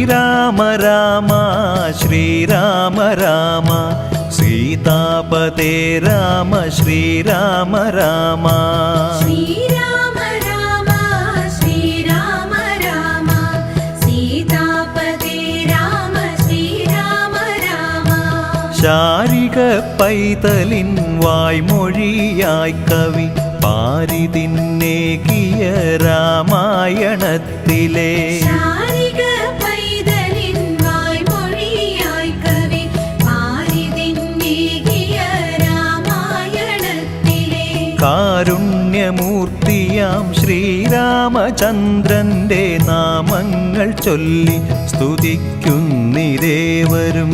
ശ്രീരാമ രാമ ശ്രീരാമ രാമ സീതാപതേ രാമ ശ്രീരാമ രാമ. ശ്രീരാമ രാമ ശ്രീരാമ രാമ സീതാപതേ രാമ ശ്രീരാമ രാമ. ശാരിക പൈതലിൻ വായ്മൊഴിയായി കവി പാരിതിന്നേകിയ രാമായണത്തിലെ ശാരിക പൈതലിൻ വായ്മൊഴിയായി കവി പാരിതിന്നേകിയ രാമായണത്തിലെ കാരുണ്യമൂർത്തിയാം ശ്രീരാമചന്ദ്രന്റെ നാമങ്ങൾ ചൊല്ലി സ്തുതിക്കുന്നിരേവരും.